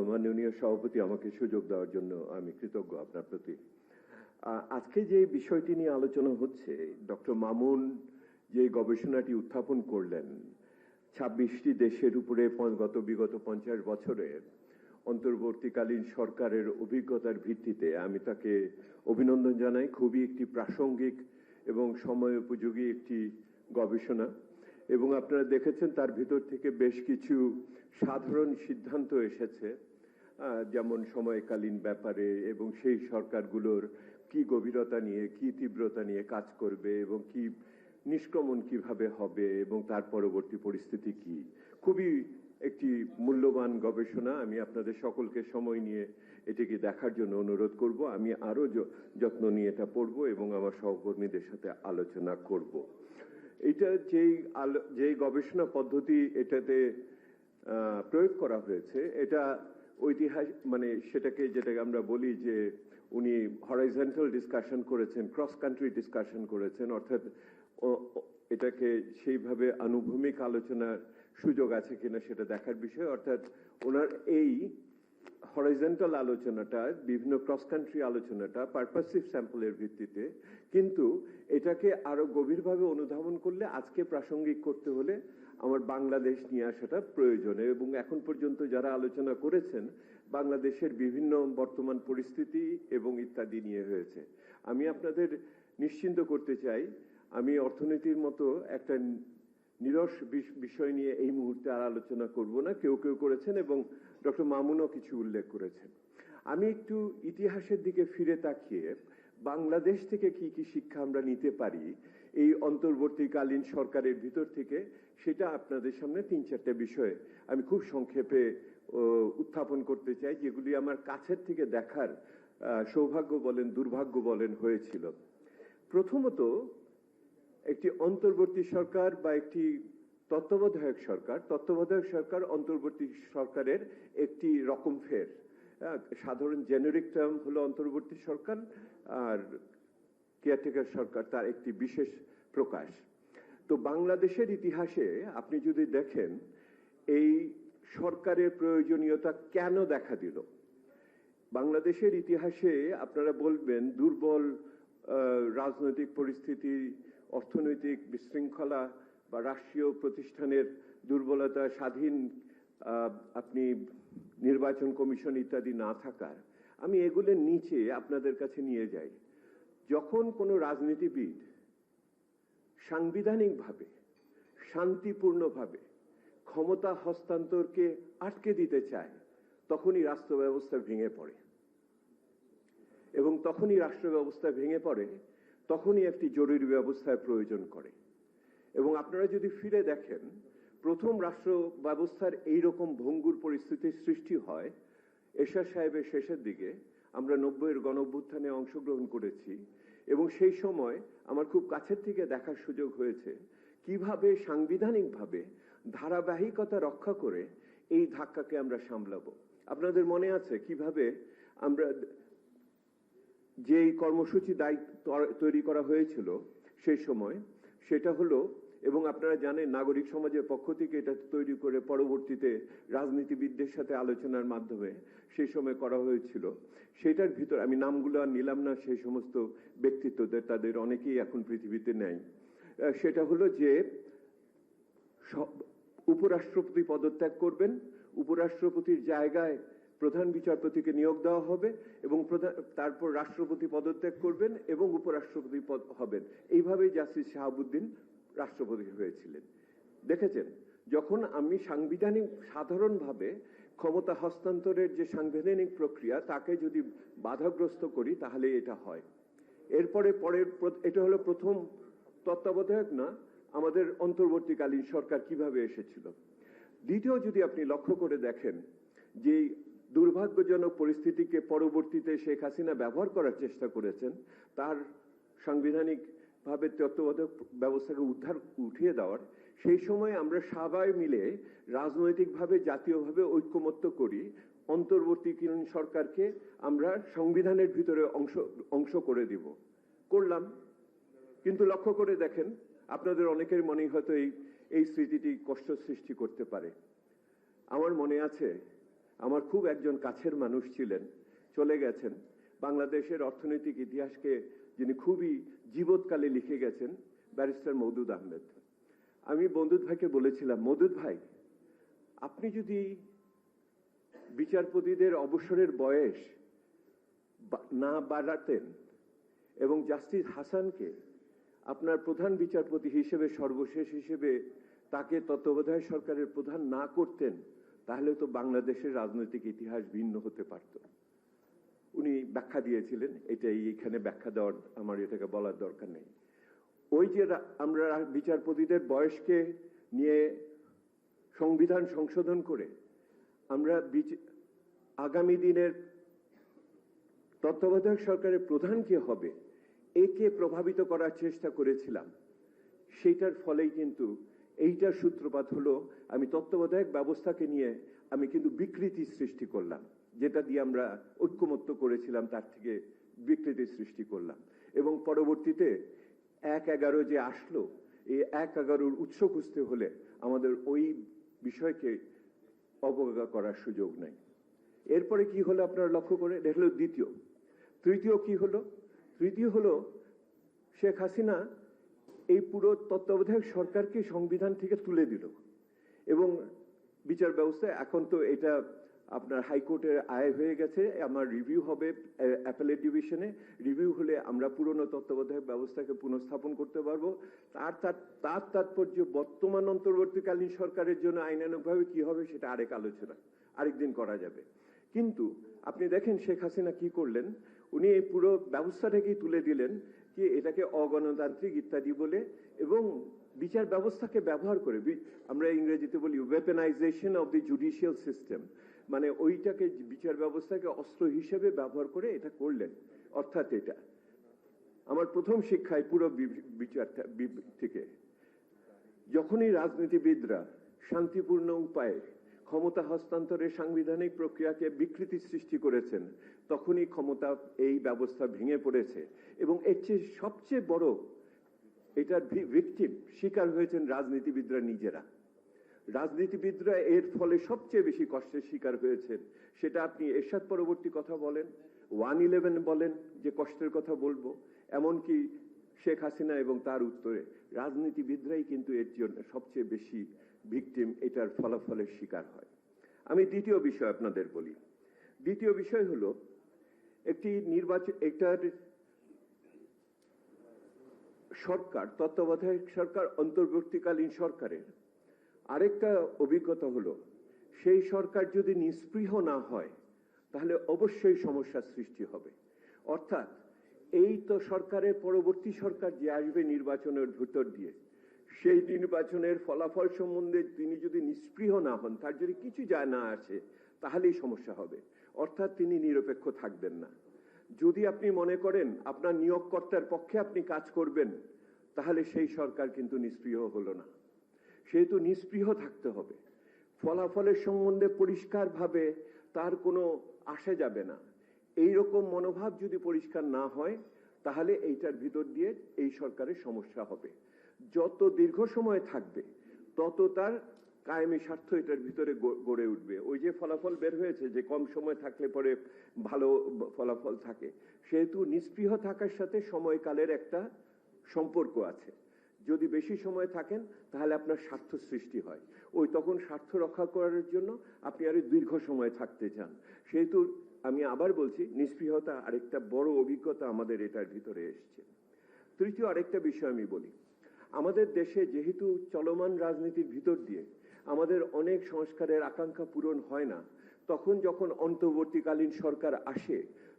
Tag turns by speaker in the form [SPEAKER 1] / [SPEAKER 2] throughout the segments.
[SPEAKER 1] মাননীয় সভাপতি, আমাকে সুযোগ দেওয়ার জন্য আমি কৃতজ্ঞ আপনার প্রতি। আজকে যে বিষয়টি নিয়ে আলোচনা হচ্ছে, ডক্টর মামুন যে গবেষণাটি উত্থাপন করলেন 26টি দেশের উপরে বিগত 50 বছরের অন্তর্বর্তীকালীন সরকারের অভিজ্ঞতার ভিত্তিতে, আমি তাকে অভিনন্দন জানাই। খুবই একটি প্রাসঙ্গিক এবং সময় উপযোগী একটি গবেষণা, এবং আপনারা দেখেছেন তার ভিতর থেকে বেশ কিছু সাধারণ সিদ্ধান্ত এসেছে, যেমন সময়কালীন ব্যাপারে এবং সেই সরকারগুলোর কি গভীরতা নিয়ে, কি তীব্রতা নিয়ে কাজ করবে এবং কি নিষ্ক্রমণ কিভাবে হবে এবং তার পরবর্তী পরিস্থিতি কি। খুবই একটি মূল্যবান গবেষণা। আমি আপনাদের সকলকে সময় নিয়ে এটিকে দেখার জন্য অনুরোধ করব। আমি আরো যত্ন নিয়ে এটা পড়ব এবং আমার সহকর্মীদের সাথে আলোচনা করব। এটা যেই গবেষণা পদ্ধতি এটাতে প্রয়োগ করা হয়েছে, এটা ঐতিহাসিক, মানে যেটাকে আমরা বলি যে উনি হরাইজন্টাল ডিসকাশন করেছেন, ক্রস কান্ট্রি ডিসকাশন করেছেন, অর্থাৎ এটাকে সেইভাবে আনুভূমিক আলোচনার সুযোগ আছে কিনা সেটা দেখার বিষয়। অর্থাৎ ওনার এই হরাইজন্টাল আলোচনাটা, বিভিন্ন ক্রস কান্ট্রি আলোচনাটা পারপাসিভ স্যাম্পলের ভিত্তিতে, কিন্তু এটাকে আরো গভীরভাবে অনুধাবন করলে আজকে প্রাসঙ্গিক করতে হলে আমার বাংলাদেশ নিয়ে আসাটা প্রয়োজন। এবং এখন পর্যন্ত যারা আলোচনা করেছেন বাংলাদেশের বিভিন্ন বর্তমান পরিস্থিতি এবং ইত্যাদি নিয়ে হয়েছে। আমি আপনাদের নিশ্চিন্ত করতে চাই, আমি অর্থনীতির মতো একটা নিরস বিষয় নিয়ে এই মুহূর্তে আর আলোচনা করব না। কেউ কেউ করেছেন এবং ডক্টর মামুনও কিছু উল্লেখ করেছেন। আমি একটু ইতিহাসের দিকে ফিরে তাকিয়ে বাংলাদেশ থেকে কি কি শিক্ষা আমরা নিতে পারি এই অন্তর্বর্তীকালীন সরকারের ভিতর থেকে, সেটা আপনাদের সামনে 3-4টা বিষয়ে আমি খুব সংক্ষেপে উত্থাপন করতে চাই, যেগুলি আমার কাছের থেকে দেখার সৌভাগ্য বলেন দুর্ভাগ্য বলেন হয়েছিল। প্রথমত, একটি অন্তর্বর্তী সরকার বা একটি তত্ত্বাবধায়ক সরকার অন্তর্বর্তী সরকারের একটি রকম ফের। সাধারণ জেনেরিক টার্ম হলো অন্তর্বর্তী সরকার, আর কেয়ারটেকার সরকার তার একটি বিশেষ প্রকাশ। তো বাংলাদেশের ইতিহাসে আপনি যদি দেখেন এই সরকারের প্রয়োজনীয়তা কেন দেখা দিল, বাংলাদেশের ইতিহাসে আপনারা বলবেন দুর্বল রাজনৈতিক পরিস্থিতি, অর্থনৈতিক বিশৃঙ্খলা বা রাষ্ট্রীয় প্রতিষ্ঠানের দুর্বলতা, স্বাধীন আপনি নির্বাচন কমিশন ইত্যাদি না থাকার। আমি এগুলোর নিচে আপনাদের কাছে নিয়ে যাই। যখন কোনো রাজনীতিবিদ সাংবিধানিকভাবে শান্তিপূর্ণভাবে ক্ষমতা হস্তান্তরকে আটকে দিতে চায়, তখনই রাষ্ট্র ব্যবস্থা ভেঙে পড়ে, এবং তখনই রাষ্ট্র ব্যবস্থা ভেঙে পড়ে, তখনই একটি জরুরি ব্যবস্থার প্রয়োজন করে। এবং আপনারা যদি ফিরে দেখেন, প্রথম রাষ্ট্র ব্যবস্থার এইরকম ভঙ্গুর পরিস্থিতির সৃষ্টি হয় এরশাদ সাহেবের শেষের দিকে। আমরা 90-এর গণঅভ্যুত্থানে অংশগ্রহণ করেছি এবং সেই সময় আমার খুব কাছের থেকে দেখার সুযোগ হয়েছে কিভাবে সাংবিধানিকভাবে ধারাবাহিকতা রক্ষা করে এই ধাক্কাকে আমরা সামলাবো। আপনাদের মনে আছে কিভাবে আমরা যে কর্মসূচি তৈরি করা হয়েছিল সেই সময়, সেটা হলো, এবং আপনারা জানেন নাগরিক সমাজের পক্ষ থেকে এটা তৈরি করে পরবর্তীতে রাজনীতিবিদদের সাথে আলোচনার মাধ্যমে সেই সময় করা হয়েছিল। সেটার ভিতর আমি নামগুলো আর নিলাম না, সেই সমস্ত ব্যক্তিত্বদের, তাদের অনেকেই এখন পৃথিবীতে নেই। সেটা হলো যে উপরাষ্ট্রপতি পদত্যাগ করবেন, উপরাষ্ট্রপতির জায়গায় প্রধান বিচারপতিকে নিয়োগ দেওয়া হবে এবং তারপর রাষ্ট্রপতি পদত্যাগ করবেন এবং উপরাষ্ট্রপতি পদ হবেন। এইভাবেই জাস্টিস শাহাবুদ্দিন রাষ্ট্রপতি হয়েছিলেন। দেখেছেন, যখন আমি সাংবিধানিক সাধারণভাবে ক্ষমতা হস্তান্তরের যে সাংবিধানিক প্রক্রিয়া তাকে যদি বাধাগ্রস্ত করি তাহলে এটা হয়। এরপরে এটা হলো প্রথম তত্ত্বাবধায়ক না, আমাদের অন্তর্বর্তীকালীন সরকার কিভাবে এসেছিল। দ্বিতীয়, যদি আপনি লক্ষ্য করে দেখেন যে দুর্ভাগ্যজনক পরিস্থিতিকে পরবর্তীতে শেখ হাসিনা ব্যবহার করার চেষ্টা করেছেন, তার সাংবিধানিক ভাবে তত্ত্বাবধায়ক ব্যবস্থাকে উঠিয়ে দেওয়ার, সেই সময় আমরা সবাই মিলে রাজনৈতিকভাবে জাতীয়ভাবে ঐক্যমত্য করি অন্তর্বর্তীকালীন সরকারকে আমরা সংবিধানের ভিতরে অংশ করে দিব। করলাম, কিন্তু লক্ষ্য করে দেখেন, আপনাদের অনেকের মনেই হয়তো এই স্মৃতিটি কষ্ট সৃষ্টি করতে পারে। আমার মনে আছে আমার খুব একজন কাছের মানুষ ছিলেন, চলে গেছেন। বাংলাদেশের অর্থনৈতিক ইতিহাসকে যিনি খুবই জীবৎকালে লিখে গেছেন, ব্যারিস্টার মওদুদ আহমেদ। আমি মওদুদ ভাইকে বলেছিলাম, মওদুদ ভাই, আপনি যদি বিচারপতিদের অবসরের বয়স না বাড়াতেন এবং জাস্টিস হাসানকে আপনার প্রধান বিচারপতি হিসেবে সর্বশেষ হিসেবে তাকে তত্ত্বাবধায়ক সরকারের প্রধান না করতেন, তাহলে তো বাংলাদেশের রাজনৈতিক ইতিহাস ভিন্ন হতে পারত। উনি ব্যাখ্যা দিয়েছিলেন, এটাই এখানে ব্যাখ্যা দেওয়ার আমার এটাকে বলার দরকার নেই। ওই যে আমরা বিচারপতিদের বয়সকে নিয়ে সংবিধান সংশোধন করে আমরা আগামী দিনের তত্ত্বাবধায়ক সরকারের প্রধান কে হবে একে প্রভাবিত করার চেষ্টা করেছিলাম। সেইটার ফলেই কিন্তু এইটার সূত্রপাত হলো, আমি তত্ত্বাবধায়ক ব্যবস্থাকে নিয়ে আমি কিন্তু বিকৃতি সৃষ্টি করলাম, যেটা দিয়ে আমরা ঐক্যমত্য করেছিলাম তার থেকে বিকৃতি সৃষ্টি করলাম। এবং পরবর্তীতে 1-11 যে আসলো, এই 1-11 উৎস খুঁজতে হলে আমাদের ওই বিষয়কে অবজ্ঞা করার সুযোগ নাই। এরপরে কি হলো আপনারা লক্ষ্য করে দেখলো, দ্বিতীয়। তৃতীয় কি হলো? তৃতীয় হলো শেখ হাসিনা এই পুরো তত্ত্বাবধায়ক সরকারকে সংবিধান থেকে তুলে দিল এবং বিচার ব্যবস্থা এখন তো এটা আপনার হাইকোর্টের আয় হয়ে গেছে। আমার রিভিউ হবে অ্যাপেলেট ডিভিশনে, রিভিউ হলে আমরা পুরনো তত্ত্বাবধায়ক ব্যবস্থাকে পুনঃস্থাপন করতে পারবো। তার তাৎপর্য বর্তমান অন্তর্বর্তীকালীন সরকারের জন্য আইনানুগভাবে কি হবে সেটা আরেক আলোচনা, আরেকদিন করা যাবে। কিন্তু আপনি দেখেন শেখ হাসিনা কি করলেন, উনি এই পুরো ব্যবস্থাটাকেই তুলে দিলেন কি এটাকে অগণতান্ত্রিক ইত্যাদি বলে, এবং বিচার ব্যবস্থাকে ব্যবহার করে, আমরা ইংরেজিতে বলি ওয়েপেনাইজেশন অফ দি জুডিশিয়াল সিস্টেম, মানে ওইটাকে বিচার ব্যবস্থাকে অস্ত্র হিসেবে ব্যবহার করে এটা করলেন। অর্থাৎ এটা আমার প্রথম শিক্ষায় পুরো বিচার থেকে, যখনই রাজনীতিবিদরা শান্তিপূর্ণ উপায়ে ক্ষমতা হস্তান্তরের সাংবিধানিক প্রক্রিয়াকে বিকৃতি সৃষ্টি করেছেন, তখনই ক্ষমতা এই ব্যবস্থা ভেঙে পড়েছে। এবং এর চেয়ে সবচেয়ে বড় এটার ভিকটিম শিকার হয়েছেন রাজনীতিবিদরা নিজেরা। রাজনীতিবিদরা এর ফলে সবচেয়ে বেশি কষ্টের শিকার হয়েছেন। সেটা আপনি এরশাদ পরবর্তী কথা বলেন, 1/11 বলেন, যে কষ্টের কথা বলবো, এমনকি শেখ হাসিনা এবং তার উত্তরে রাজনীতিবিদরাই কিন্তু এর জন্য সবচেয়ে বেশি ভিকটিম, এটার ফলাফলের শিকার হয়। আমি দ্বিতীয় বিষয় আপনাদের বলি। দ্বিতীয় বিষয় হলো একটি নির্বাচন, এটার সরকার, তত্ত্বাবধায়ক সরকার, অন্তর্বর্তীকালীন সরকারের আরেকটা অভিজ্ঞতা হলো, সেই সরকার যদি নিস্পৃহ না হয় তাহলে অবশ্যই সমস্যার সৃষ্টি হবে। অর্থাৎ এই তো সরকারের পরবর্তী সরকার যে আসবে নির্বাচনের ভিতর দিয়ে, সেই নির্বাচনের ফলাফল সম্বন্ধে তিনি যদি নিস্পৃহ না হন, তার যদি কিছু যায় না আসে, তাহলেই সমস্যা হবে। অর্থাৎ তিনি নিরপেক্ষ থাকবেন না। যদি আপনি মনে করেন আপনার নিয়োগকর্তার পক্ষে আপনি কাজ করবেন, তাহলে সেই সরকার কিন্তু নিস্পৃহ হলো না। সেহেতু নিস্পৃহ থাকতে হবে। ফলাফলের সম্বন্ধে পরিষ্কারভাবে তার কোনো আসা যাবে না, এইরকম মনোভাব যদি পরিষ্কার না হয়, তাহলে এইটার ভিতর দিয়ে এই সরকারের সমস্যা হবে। যত দীর্ঘ সময় থাকবে তত তার কায়েমি স্বার্থ এটার ভিতরে গড়ে উঠবে। ওই যে ফলাফল বের হয়েছে যে কম সময় থাকলে পরে ভালো ফলাফল থাকে, সেহেতু নিস্পৃহ থাকার সাথে সময়কালের একটা সম্পর্ক আছে। যদি বেশি সময় থাকেন তাহলে আপনার স্বার্থ সৃষ্টি হয়, ওই তখন স্বার্থ রক্ষা করার জন্য আপনি আরো দীর্ঘ সময় থাকতে চান। সেহেতু আমি আবার বলছি, নিস্পৃহতা আরেকটা বড় অভিজ্ঞতা আমাদের এটার ভিতরে এসছে। তৃতীয় আরেকটা বিষয় আমি বলি, আমাদের দেশে যেহেতু চলমান রাজনীতির ভিতর দিয়ে আমাদের অনেক সংস্কারের আকাঙ্ক্ষা পূরণ হয় না, তখন যখন অন্তর্বর্তীকালীন সরকার আসে,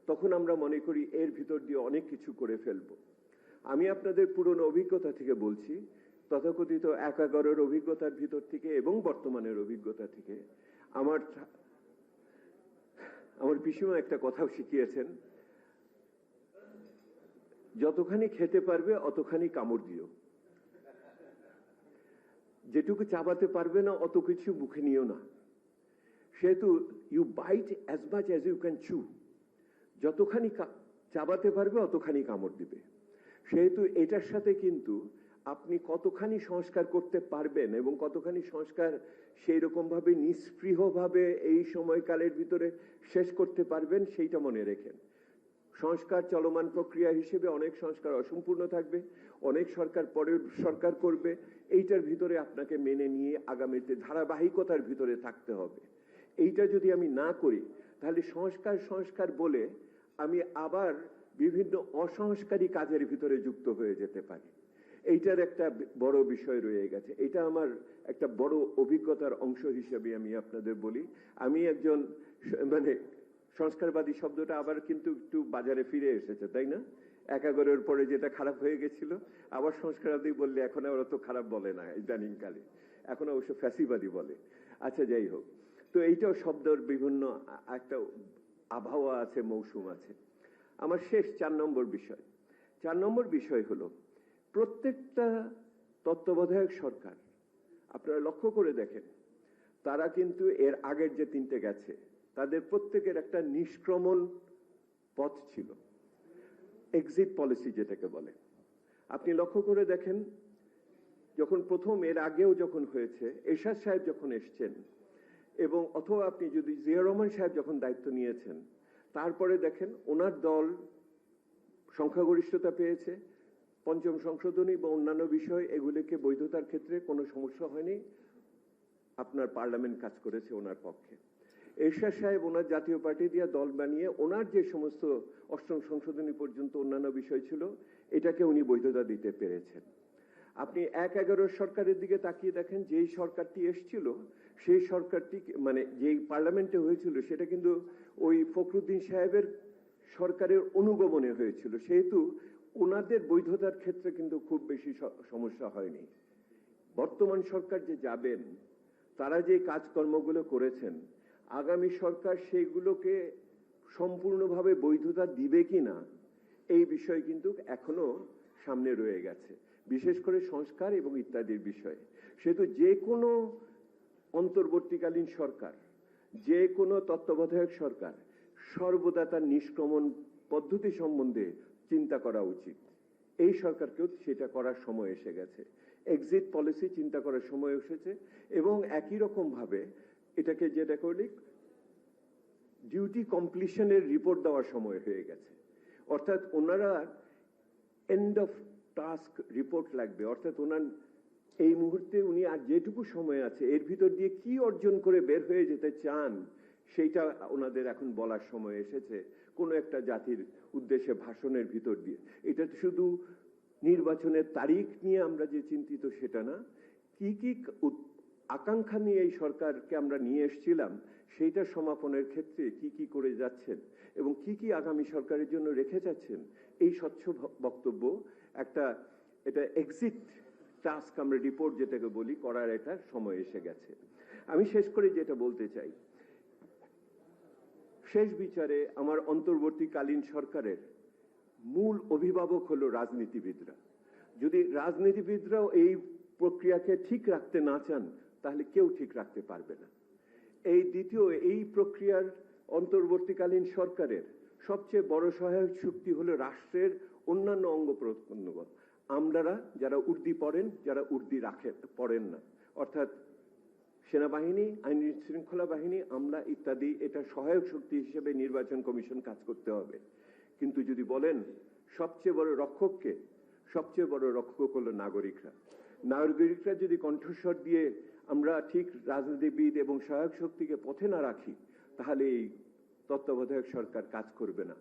[SPEAKER 1] তখন আমরা মনে করি এর ভিতর দিয়ে অনেক কিছু করে ফেলবো। আমি আপনাদের পুরনো অভিজ্ঞতা থেকে বলছি, তথাকথিত 1/11 অভিজ্ঞতার ভিতর থেকে এবং বর্তমানের অভিজ্ঞতা থেকে, আমার পিসিমা একটা কথাও শিখিয়েছেন, যতখানি খেতে পারবে অতখানি কামড় দিও, যেটুকু চাবাতে পারবে না অত কিছু মুখে নিও না। সেহেতু you bite as much as you can chew, যতখানি চাবাতে পারবে অতখানি কামড় দিবে। সেহেতু এটার সাথে কিন্তু আপনি কতখানি সংস্কার করতে পারবেন এবং কতখানি সংস্কার সেই রকম ভাবে নিষ্পৃহভাবে এই সময়কালের ভিতরে শেষ করতে পারবেন সেইটা মনে রেখেন। সংস্কার চলমান প্রক্রিয়া হিসেবে অনেক সংস্কার অসম্পূর্ণ থাকবে, অনেক সরকার পরের সরকার করবে, এইটার ভিতরে আপনাকে মেনে নিয়ে আগামীতে ধারাবাহিকতার ভিতরে থাকতে হবে। এইটা যদি আমি না করি তাহলে সংস্কার সংস্কার বলে আমি আবার বিভিন্ন অসংস্কারী কাজের ভিতরে যুক্ত হয়ে যেতে পারি। এইটার একটা বড় বিষয় রয়ে গেছে। এটা আমার একটা বড় অভিজ্ঞতার অংশ হিসেবে আমি আপনাদের বলি। আমি একজন মানে সংস্কারবাদী শব্দটা আবার কিন্তু একটু বাজারে ফিরে এসেছে, তাই না? 11-এর পরে যেটা খারাপ হয়ে গেছিল, আবার সংস্কারবাদী বললে এখন আর অত খারাপ বলে না ইদানিং কালে, এখন অবশ্য ফ্যাসিবাদী বলে। আচ্ছা, যাই হোক, তো এইটাও শব্দের বিভিন্ন একটা আবহাওয়া আছে, মৌসুম আছে। আমার শেষ 4 নম্বর বিষয়। 4 নম্বর বিষয় হলো প্রত্যেকটা তত্ত্বাবধায়ক সরকার, আপনারা লক্ষ্য করে দেখেন, তারা কিন্তু এর আগের যে 3টে গেছে তাদের প্রত্যেকের একটা নিষ্ক্রমণ পথ ছিল, এক্সিট পলিসি যেটাকে বলে। আপনি লক্ষ্য করে দেখেন, যখন প্রথম এর আগেও যখন হয়েছে, এরশাদ সাহেব যখন এসছেন এবং অথবা আপনি যদি জিয়া রহমান সাহেব যখন দায়িত্ব নিয়েছেন, তারপরে দেখেন ওনার দল সংখ্যাগরিষ্ঠতা পেয়েছে, পঞ্চম সংশোধনী বা অন্যান্য বিষয় এগুলিকে বৈধতার ক্ষেত্রে কোনো সমস্যা হয়নি, আপনার পার্লামেন্ট কাজ করেছে ওনার পক্ষে। এরশাদ সাহেব ওনার জাতীয় পার্টি দিয়ে দল বানিয়ে ওনার যে সমস্ত অষ্টম সংশোধনী পর্যন্ত অন্যান্য বিষয় ছিল এটাকে উনি বৈধতা দিতে পেরেছেন। আপনি 1-11 সরকারের দিকে তাকিয়ে দেখেন, যেই সরকারটি এসছিল সেই সরকারটি মানে যেই পার্লামেন্টে হয়েছিল সেটা কিন্তু ওই ফখরুদ্দিন সাহেবের সরকারের অনুগমনে হয়েছিল, সেহেতু ওনাদের বৈধতার ক্ষেত্রে কিন্তু খুব বেশি সমস্যা হয়নি। বর্তমান সরকার যে যাবেন, তারা যে কাজকর্মগুলো করেছেন, আগামী সরকার সেইগুলোকে সম্পূর্ণভাবে বৈধতা দিবে কিনা এই বিষয় কিন্তু এখনো সামনে রয়ে গেছে, বিশেষ করে সংস্কার এবং ইত্যাদির বিষয়ে। সেহেতু যে কোনো অন্তর্বর্তীকালীন সরকার, যে কোনো তত্ত্বাবধায়ক সরকার সর্বদা তার নিষ্ক্রমণ পদ্ধতি সম্বন্ধে চিন্তা করা উচিত। এই সরকারকেও সেটা করার সময় এসে গেছে, এক্সিট পলিসি চিন্তা করার সময় এসেছে এবং একই রকম ভাবে এটাকে যেটা করলে ডিউটি কমপ্লিশনের রিপোর্ট দেওয়ার সময় হয়ে গেছে। অর্থাৎ ওনারা এন্ড অফ টাস্ক রিপোর্ট লাগবে, অর্থাৎ ওনার এই মুহূর্তে উনি আর যেটুকু সময় আছে এর ভিতর দিয়ে কি অর্জন করে বের হয়ে যেতে চান সেইটা ওনাদের এখন বলার সময় এসেছে, কোনো একটা জাতির উদ্দেশ্যে ভাষণের ভিতর দিয়ে। এটা শুধু নির্বাচনের তারিখ নিয়ে আমরা যে চিন্তিত সেটা না, কি কি আকাঙ্ক্ষা নিয়ে এই সরকারকে আমরা নিয়ে এসেছিলাম সেইটা সমাপনের ক্ষেত্রে কি কি করে যাচ্ছেন এবং কি কি আগামী সরকারের জন্য রেখে যাচ্ছেন, এই স্বচ্ছ বক্তব্য একটা এটা এক্সিট টাস্ক আমরা রিপোর্ট যেটাকে বলি করার একটা সময় এসে গেছে। আমি শেষ করে যেটা বলতে চাই, শেষ বিচারে আমার অন্তর্বর্তীকালীন সরকারের মূল অভিভাবক হলো রাজনীতিবিদরা। যদি রাজনীতিবিদরাও এই প্রক্রিয়াকে ঠিক রাখতে না চান তাহলে কেউ ঠিক রাখতে পারবে না। এই দ্বিতীয়, এই প্রক্রিয়ার অন্তর্বর্তীকালীন সরকারের সবচেয়ে বড় সহায়ক শক্তি হলো রাষ্ট্রের অন্যান্য অঙ্গ প্রত্যঙ্গ, আমলারা যারা উর্দি পড়েন, যারা উর্দি পড়েন না, অর্থাৎ সেনাবাহিনী, আইন শৃঙ্খলা বাহিনী, আমলা ইত্যাদি, এটা সহায়ক শক্তি হিসেবে নির্বাচন কমিশন কাজ করতে হবে। কিন্তু যদি বলেন সবচেয়ে বড় রক্ষককে, সবচেয়ে বড় রক্ষক হলো নাগরিকরা। নাগরিকরা যদি কণ্ঠস্বর দিয়ে আমরা ঠিক রাজনীতিবিদ এবং সহায়ক শক্তিকে পথে না রাখি তাহলে এই তত্ত্বাবধায়ক সরকার কাজ করবে না।